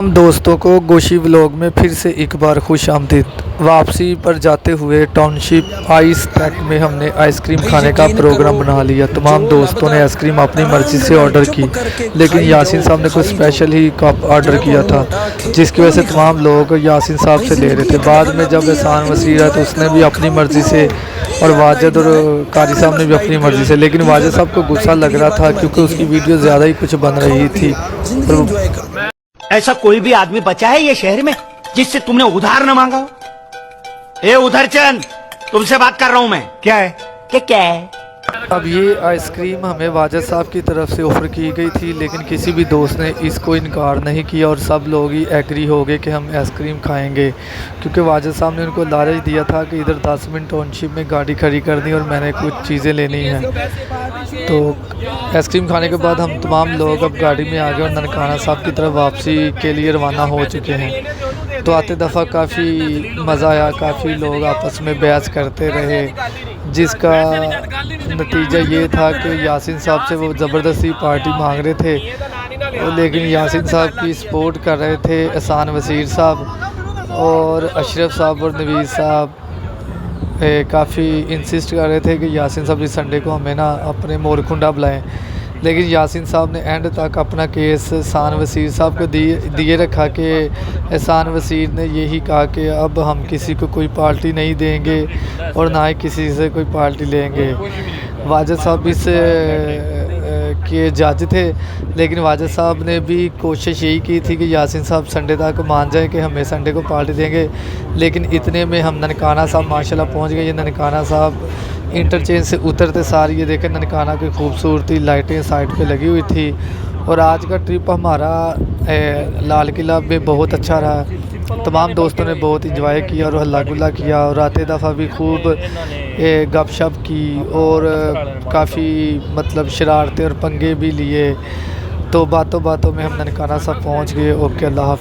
हम दोस्तों को गोशी व्लॉग में फिर से एक बार खुश आमदीद। वापसी पर जाते हुए टाउनशिप आइस पैक में हमने आइसक्रीम खाने का प्रोग्राम बना लिया। तमाम दोस्तों ने आइसक्रीम अपनी मर्ज़ी से ऑर्डर की, लेकिन यासीन साहब ने कुछ स्पेशल ही कप ऑर्डर किया था, जिसकी वजह से तमाम लोग यासीन साहब से ले रहे थे। बाद में जब एहसान वसीर है तो उसने भी अपनी मर्ज़ी से, और वाजिद और कारी साहब ने भी अपनी मर्ज़ी से, लेकिन वाजिद साहब को गुस्सा लग रहा था क्योंकि उसकी वीडियो ज़्यादा ही कुछ बन रही थी। ऐसा कोई भी आदमी बचा है ये शहर में जिससे तुमने उधार न मांगा हो? ए उधरचंद, तुमसे बात कर रहा हूं मैं। क्या है? क्या है? अब ये आइसक्रीम हमें वाजिद साहब की तरफ से ऑफ़र की गई थी, लेकिन किसी भी दोस्त ने इसको इनकार नहीं किया और सब लोग ही एग्री हो गए कि हम आइसक्रीम खाएंगे, क्योंकि वाजिद साहब ने उनको लालच दिया था कि इधर 10 मिनट टाउनशिप में गाड़ी खड़ी कर दी और मैंने कुछ चीज़ें लेनी हैं। तो आइसक्रीम खाने के बाद हम तमाम लोग अब गाड़ी में आ गए और ननकाना साहब की तरफ वापसी के लिए रवाना हो चुके हैं। तो आते दफ़ा काफ़ी मज़ा आया, काफ़ी लोग आपस में बहस करते रहे, जिसका नतीजा ये था कि यासीन साहब से वो ज़बरदस्ती पार्टी मांग रहे थे, लेकिन यासीन साहब की सपोर्ट कर रहे थे एहसान वसीर साहब और अशरफ साहब और नवीद साहब। काफ़ी इंसिस्ट कर रहे थे कि यासीन साहब इस संडे को हमें ना अपने मोरकुंडा बुलाएं, लेकिन यासीन साहब ने एंड तक अपना केस एहसान वसीर साहब को दिए रखा कि एहसान वसीर ने यही कहा कि अब हम किसी को कोई पार्टी नहीं देंगे और ना ही किसी से कोई पार्टी लेंगे। वाजिद साहब इस के जज थे, लेकिन वाजिद साहब ने भी कोशिश यही की थी कि यासीन साहब संडे तक मान जाए कि हमें संडे को पार्टी देंगे, लेकिन इतने में हम ननकाना साहब माशाल्लाह पहुंच गए। ये ननकाना साहब इंटरचेंज से उतरते सार ये देखें ननकाना की खूबसूरती, लाइटें साइड पे लगी हुई थी। और आज का ट्रिप हमारा लाल किला में बहुत अच्छा रहा। तमाम दोस्तों ने बहुत इंजॉय किया और हल्ला गुल्ला किया और आते दफ़ा भी खूब गपशप की और काफ़ी मतलब शरारतें और पंगे भी लिए। तो बातों बातों में हम ननकाना साहब पहुँच गए। ओके, अल्लाह हाफ़िज़।